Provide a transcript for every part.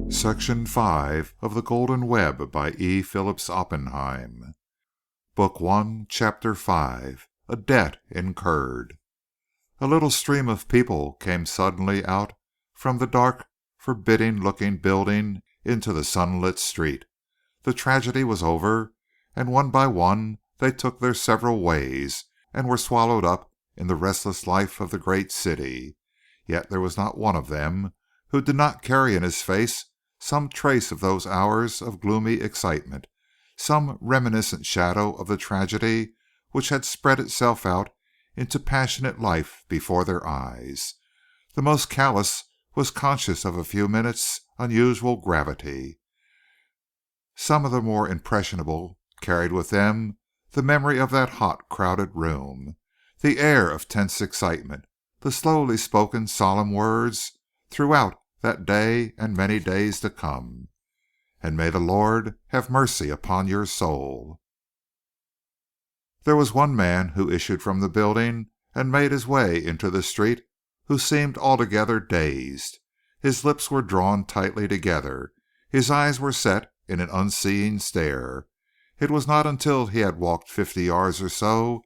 Section 5 of The Golden Web by E.Phillips Oppenheim. Book 1, Chapter 5. A Debt Incurred. A little stream of people came suddenly out from the dark, forbidding-looking building into the sunlit street. The tragedy was over, and one by one they took their several ways and were swallowed up in the restless life of the great city. Yet there was not one of them who did not carry in his face some trace of those hours of gloomy excitement, some reminiscent shadow of the tragedy which had spread itself out into passionate life before their eyes. The most callous was conscious of a few minutes' unusual gravity. Some of the more impressionable carried with them the memory of that hot, crowded room, the air of tense excitement, the slowly spoken solemn words throughout that day and many days to come. And may the Lord have mercy upon your soul. There was one man who issued from the building and made his way into the street who seemed altogether dazed. His lips were drawn tightly together. His eyes were set in an unseeing stare. It was not until he had walked 50 yards or so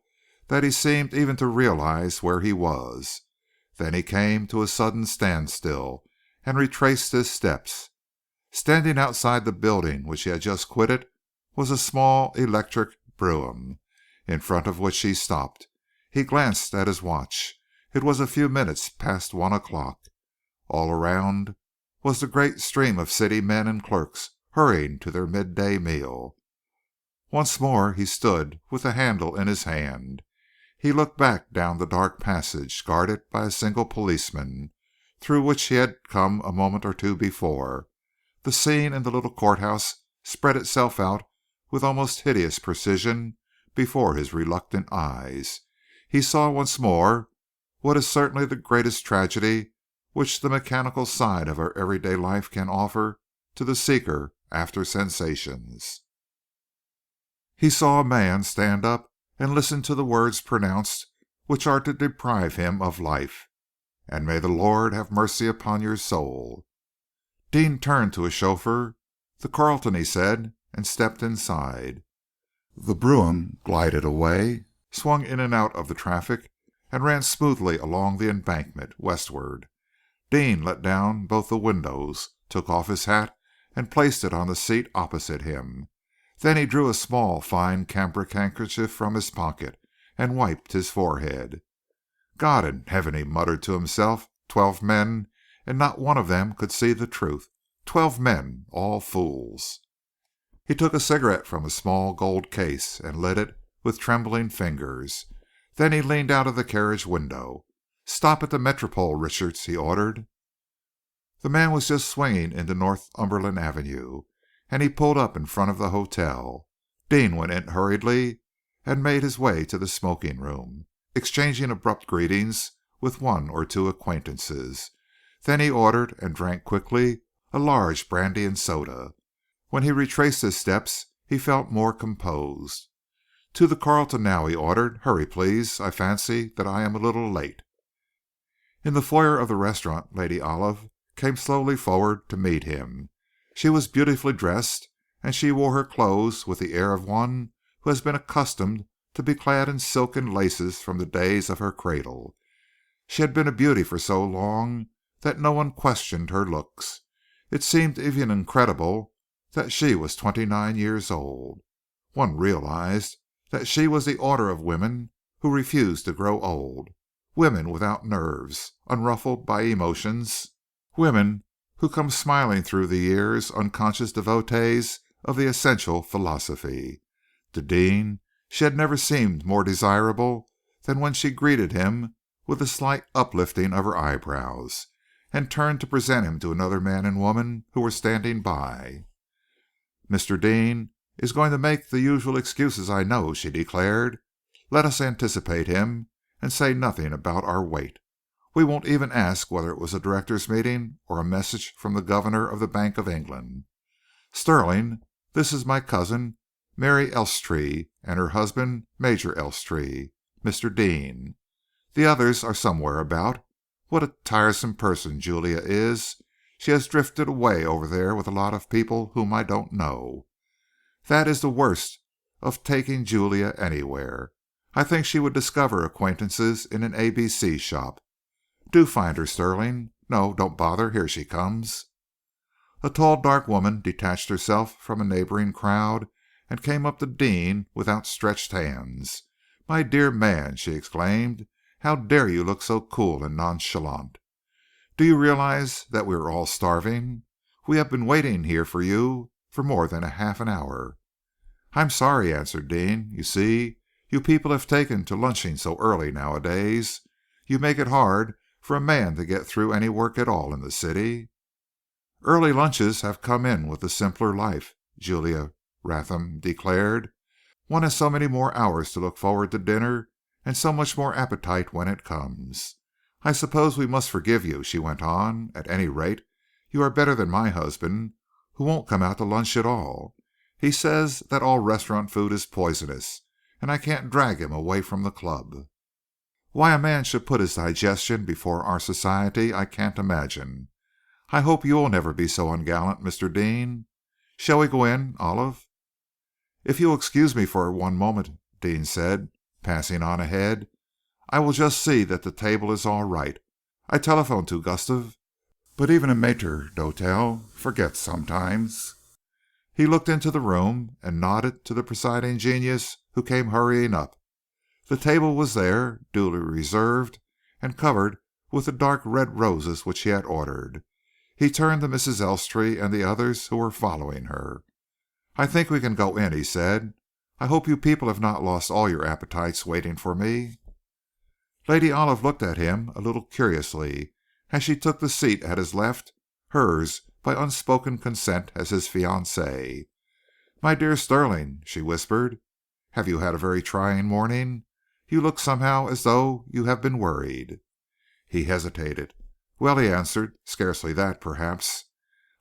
that he seemed even to realize where he was. Then he came to a sudden standstill and retraced his steps. Standing outside the building which he had just quitted was a small electric brougham, in front of which he stopped. He glanced at his watch. It was a few minutes past 1 o'clock. All around was the great stream of city men and clerks hurrying to their midday meal. Once more he stood with the handle in his hand. He looked back down the dark passage guarded by a single policeman, through which he had come a moment or two before. The scene in the little courthouse spread itself out with almost hideous precision before his reluctant eyes. He saw once more what is certainly the greatest tragedy which the mechanical side of our everyday life can offer to the seeker after sensations. He saw a man stand up and listen to the words pronounced which are to deprive him of life. And may the Lord have mercy upon your soul. Deane turned to his chauffeur. The Carlton, he said, and stepped inside. The brougham glided away, swung in and out of the traffic, and ran smoothly along the embankment westward. Deane let down both the windows, took off his hat, and placed it on the seat opposite him. Then he drew a small, fine cambric handkerchief from his pocket and wiped his forehead. God in heaven, he muttered to himself. 12 men, and not one of them could see the truth. 12 men, all fools. He took a cigarette from a small gold case and lit it with trembling fingers. Then he leaned out of the carriage window. "Stop at the Metropole, Richards," he ordered. The man was just swinging into Northumberland Avenue, and he pulled up in front of the hotel. Deane went in hurriedly and made his way to the smoking room, exchanging abrupt greetings with one or two acquaintances. Then he ordered and drank quickly a large brandy and soda. When he retraced his steps, he felt more composed. "To the Carlton now," he ordered. "Hurry, please. I fancy that I am a little late." In the foyer of the restaurant, Lady Olive came slowly forward to meet him. She was beautifully dressed, and she wore her clothes with the air of one who has been accustomed to be clad in silken laces from the days of her cradle. She had been a beauty for so long that no one questioned her looks. It seemed even incredible that she was 29 years old. One realized that she was the order of women who refused to grow old, women without nerves, unruffled by emotions, women who come smiling through the years, unconscious devotees of the essential philosophy. To Deane, she had never seemed more desirable than when she greeted him with a slight uplifting of her eyebrows, and turned to present him to another man and woman who were standing by. "Mr. Deane is going to make the usual excuses, I know," she declared. "Let us anticipate him, and say nothing about our wait. We won't even ask whether it was a directors' meeting or a message from the governor of the Bank of England. Stirling, this is my cousin, Mary Elstree, and her husband, Major Elstree, Mr. Deane." The others are somewhere about. What a tiresome person Julia is. She has drifted away over there with a lot of people whom I don't know. That is the worst of taking Julia anywhere. I think she would discover acquaintances in an ABC shop. Do find her, Stirling. No, don't bother. Here she comes." A tall, dark woman detached herself from a neighboring crowd and came up to Deane with outstretched hands. "My dear man," she exclaimed, "how dare you look so cool and nonchalant? Do you realize that we are all starving? We have been waiting here for you for more than half an hour." "I'm sorry," answered Deane. "You see, you people have taken to lunching so early nowadays. You make it hard for a man to get through any work at all in the city." "Early lunches have come in with the simpler life," Julia Ratham declared. "One has so many more hours to look forward to dinner, and so much more appetite when it comes. I suppose we must forgive you," she went on. "At any rate, you are better than my husband, who won't come out to lunch at all. He says that all restaurant food is poisonous, and I can't drag him away from the club. Why a man should put his digestion before our society, I can't imagine. I hope you will never be so ungallant, Mr. Deane. Shall we go in, Olive?" "If you will excuse me for one moment," Deane said, passing on ahead, "I will just see that the table is all right. I telephoned to Gustav, but even a maître d'hôtel forgets sometimes." He looked into the room and nodded to the presiding genius who came hurrying up. The table was there, duly reserved and covered with the dark red roses which he had ordered. He turned to Mrs. Elstree and the others who were following her. "I think we can go in," he said. "I hope you people have not lost all your appetites waiting for me." Lady Olive looked at him a little curiously as she took the seat at his left, hers by unspoken consent as his fiancée. "My dear Stirling," she whispered, "have you had a very trying morning? You look somehow as though you had been worried." He hesitated. "Well," he answered, "scarcely that, perhaps.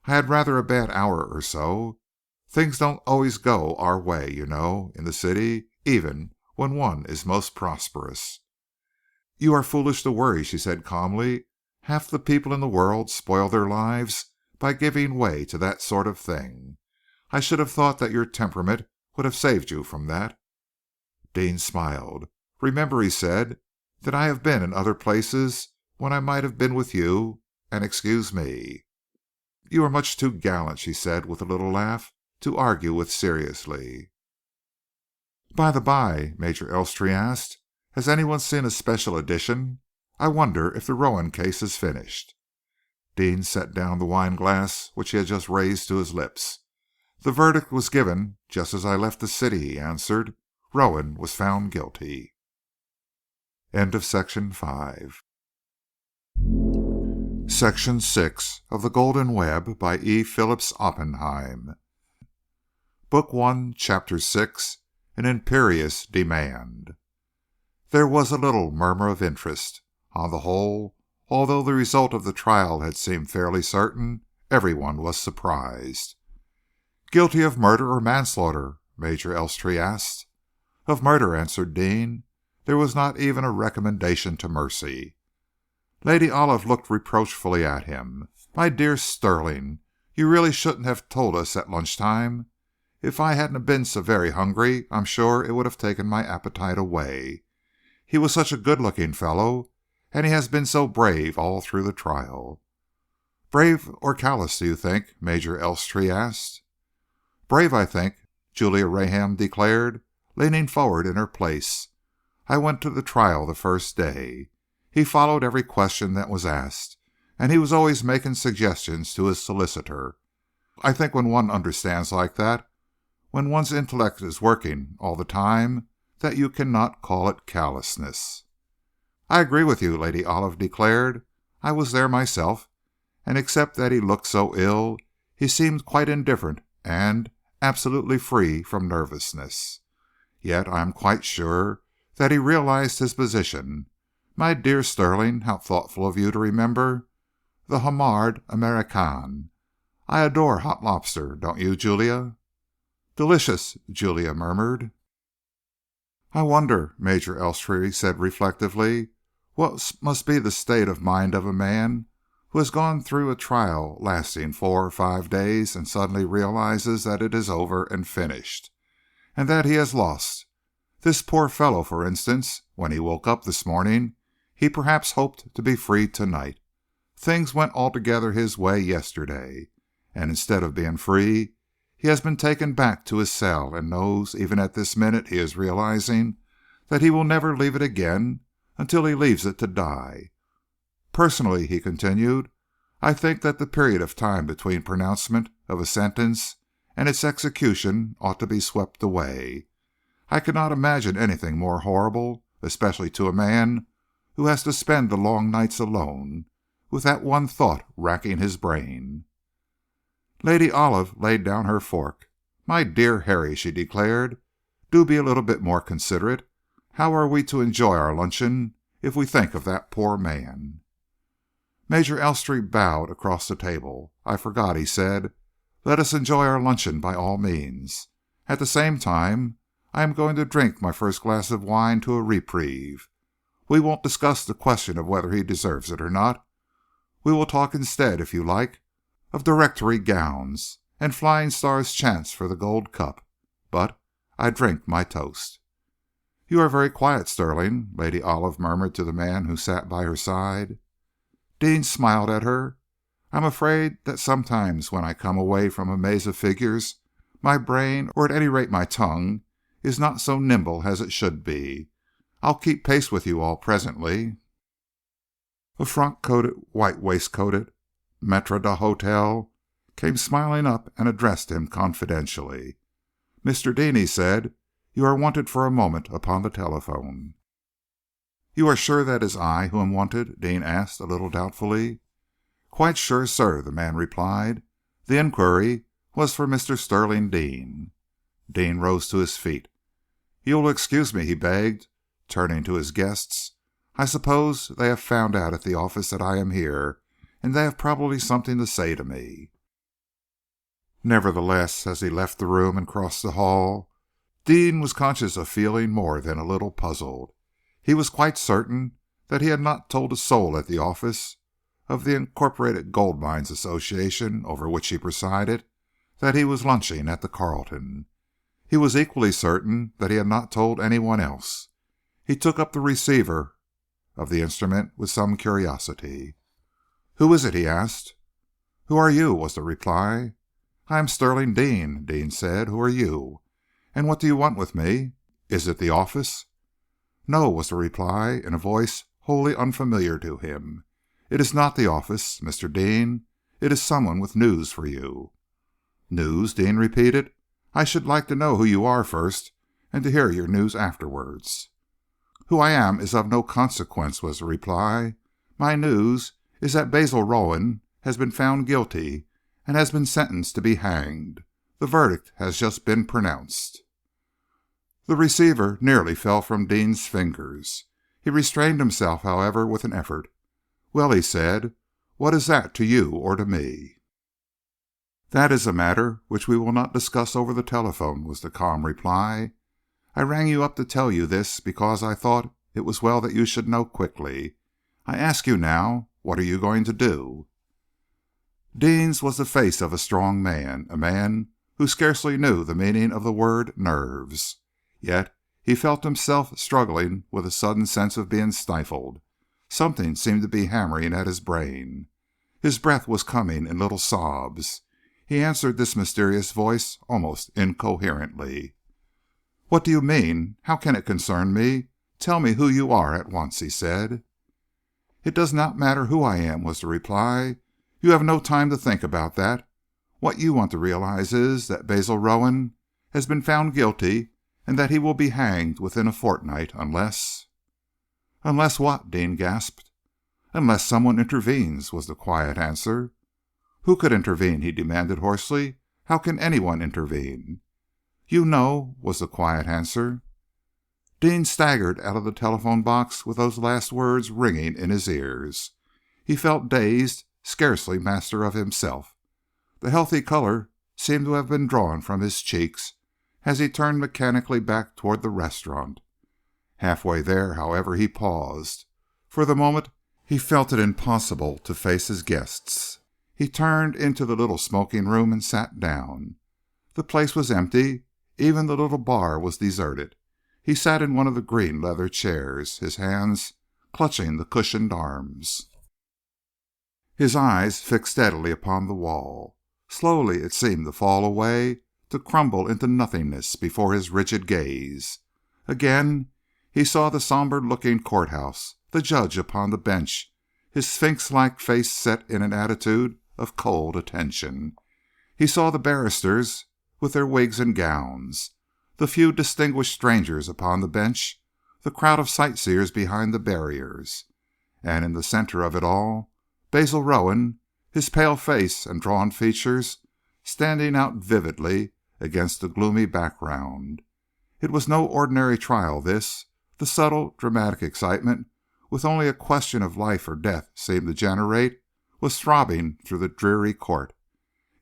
I had rather a bad hour or so. Things don't always go our way, you know, in the city, even when one is most prosperous." "You are foolish to worry," she said calmly. "Half the people in the world spoil their lives by giving way to that sort of thing. I should have thought that your temperament would have saved you from that." Deane smiled. "Remember," he said, "that I have been in other places when I might have been with you, and excuse me." "You are much too gallant," she said with a little laugh, "to argue with seriously." "By the by," Major Elstree asked, "has anyone seen a special edition? I wonder if the Rowan case is finished." Deane set down the wine glass which he had just raised to his lips. "The verdict was given just as I left the city," he answered. "Rowan was found guilty." Section 6 of The Golden Web by E.Phillips Oppenheim. Book 1, Chapter 6, An Imperious Demand. There was a little murmur of interest. On the whole, although the result of the trial had seemed fairly certain, everyone was surprised. "Guilty of murder or manslaughter?" Major Elstree asked. "Of murder," answered Deane. "There was not even a recommendation to mercy." Lady Olive looked reproachfully at him. "My dear Stirling, you really shouldn't have told us at lunch time. If I hadn't been so very hungry, I'm sure it would have taken my appetite away. He was such a good-looking fellow, and he has been so brave all through the trial." "Brave or callous, do you think?" Major Elstree asked. "Brave, I think," Julia Raham declared, leaning forward in her place. "I went to the trial the first day. He followed every question that was asked, and he was always making suggestions to his solicitor. I think when one understands like that, when one's intellect is working all the time, that you cannot call it callousness." "I agree with you," Lady Olive declared. "I was there myself, and except that he looked so ill, he seemed quite indifferent and absolutely free from nervousness. Yet I am quite sure that he realized his position. My dear Stirling, how thoughtful of you to remember the homard américain. I adore hot lobster, don't you, Julia?" "Delicious," Julia murmured. "I wonder," Major Elstree said reflectively, What must be the state of mind of a man who has gone through a trial lasting 4 or 5 days and suddenly realizes that it is over and finished, and that he has lost? This poor fellow, for instance, when he woke up this morning, he perhaps hoped to be free tonight. Things went altogether his way yesterday, and instead of being free, he has been taken back to his cell and knows even at this minute he is realizing that he will never leave it again until he leaves it to die. Personally, he continued, I think that the period of time between pronouncement of a sentence and its execution ought to be swept away. I cannot imagine anything more horrible, especially to a man who has to spend the long nights alone, with that one thought racking his brain. Lady Olive laid down her fork. My dear Harry, she declared, do be a little bit more considerate. How are we to enjoy our luncheon if we think of that poor man? Major Elstree bowed across the table. I forgot, he said. Let us enjoy our luncheon by all means. At the same time, I am going to drink my first glass of wine to a reprieve. We won't discuss the question of whether he deserves it or not. We will talk instead, if you like, of Directory gowns and Flying Star's chance for the Gold Cup. But I drink my toast. You are very quiet, Stirling, Lady Olive murmured to the man who sat by her side. Deane smiled at her. I'm afraid that sometimes when I come away from a maze of figures, my brain, or at any rate my tongue, is not so nimble as it should be. I'll keep pace with you all presently. A frock-coated, white-waistcoated maître d'hôtel came smiling up and addressed him confidentially. Mr. Deane, he said, you are wanted for a moment upon the telephone. You are sure that is I who am wanted? Deane asked a little doubtfully. Quite sure, sir, the man replied. The inquiry was for Mr. Stirling Deane. Deane rose to his feet. You will excuse me, he begged, turning to his guests. I suppose they have found out at the office that I am here, and they have probably something to say to me. Nevertheless, as he left the room and crossed the hall, Deane was conscious of feeling more than a little puzzled. He was quite certain that he had not told a soul at the office of the Incorporated Gold Mines Association, over which he presided, that he was lunching at the Carlton. He was equally certain that he had not told anyone else. He took up the receiver of the instrument with some curiosity. Who is it? He asked. Who are you? Was the reply. I am Stirling Deane, Deane said. Who are you? And what do you want with me? Is it the office? No, was the reply, in a voice wholly unfamiliar to him. It is not the office, Mr. Deane. It is someone with news for you. News? Deane repeated. I should like to know who you are first, and to hear your news afterwards. Who I am is of no consequence, was the reply. My news is that Basil Rowan has been found guilty and has been sentenced to be hanged. The verdict has just been pronounced. The receiver nearly fell from Deane's fingers. He restrained himself, however, with an effort. Well, he said, what is that to you or to me? That is a matter which we will not discuss over the telephone, was the calm reply. I rang you up to tell you this because I thought it was well that you should know quickly. I ask you now, what are you going to do? Deane's was the face of a strong man, a man who scarcely knew the meaning of the word nerves. Yet he felt himself struggling with a sudden sense of being stifled. Something seemed to be hammering at his brain. His breath was coming in little sobs. He answered this mysterious voice almost incoherently. What do you mean? How can it concern me? Tell me who you are at once, he said. It does not matter who I am, was the reply. You have no time to think about that. What you want to realize is that Basil Rowan has been found guilty and that he will be hanged within a fortnight unless... Unless what? Deane gasped. Unless someone intervenes, was the quiet answer. Who could intervene? He demanded hoarsely. How can anyone intervene? You know, was the quiet answer. Deane staggered out of the telephone box with those last words ringing in his ears. He felt dazed, scarcely master of himself. The healthy color seemed to have been drawn from his cheeks as he turned mechanically back toward the restaurant. Halfway there, however, he paused. For the moment he felt it impossible to face his guests. He turned into the little smoking room and sat down. The place was empty. Even the little bar was deserted. He sat in one of the green leather chairs, his hands clutching the cushioned arms, his eyes fixed steadily upon the wall. Slowly it seemed to fall away, to crumble into nothingness before his rigid gaze. Again he saw the somber-looking courthouse, the judge upon the bench, his sphinx-like face set in an attitude of cold attention. He saw the barristers with their wigs and gowns, the few distinguished strangers upon the bench, the crowd of sightseers behind the barriers, and in the center of it all, Basil Rowan, his pale face and drawn features standing out vividly against the gloomy background. It was no ordinary trial, this. The subtle, dramatic excitement, with only a question of life or death seemed to generate, was throbbing through the dreary court.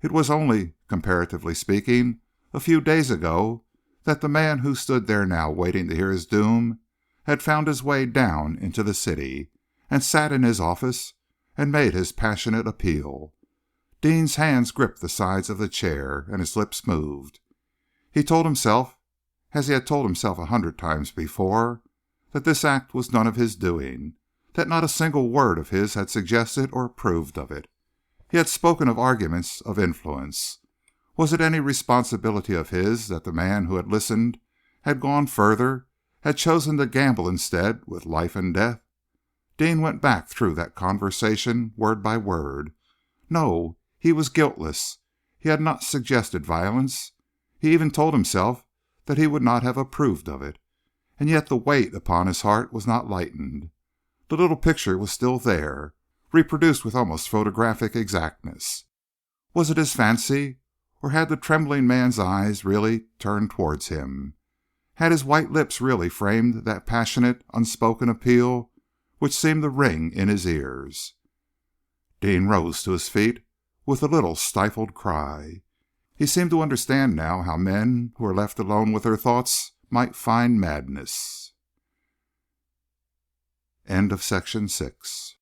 It was only, comparatively speaking, a few days ago that the man who stood there now waiting to hear his doom had found his way down into the city, and sat in his office and made his passionate appeal. Deane's hands gripped the sides of the chair, and his lips moved. He told himself, as he had told himself 100 times before, that this act was none of his doing, that not a single word of his had suggested or approved of it. He had spoken of arguments of influence. Was it any responsibility of his that the man who had listened had gone further, had chosen to gamble instead with life and death? Deane went back through that conversation word by word. No, he was guiltless. He had not suggested violence. He even told himself that he would not have approved of it. And yet the weight upon his heart was not lightened. The little picture was still there, reproduced with almost photographic exactness. Was it his fancy, or had the trembling man's eyes really turned towards him? Had his white lips really framed that passionate, unspoken appeal which seemed to ring in his ears? Deane rose to his feet with a little stifled cry. He seemed to understand now how men who were left alone with their thoughts might find madness. End of section 6.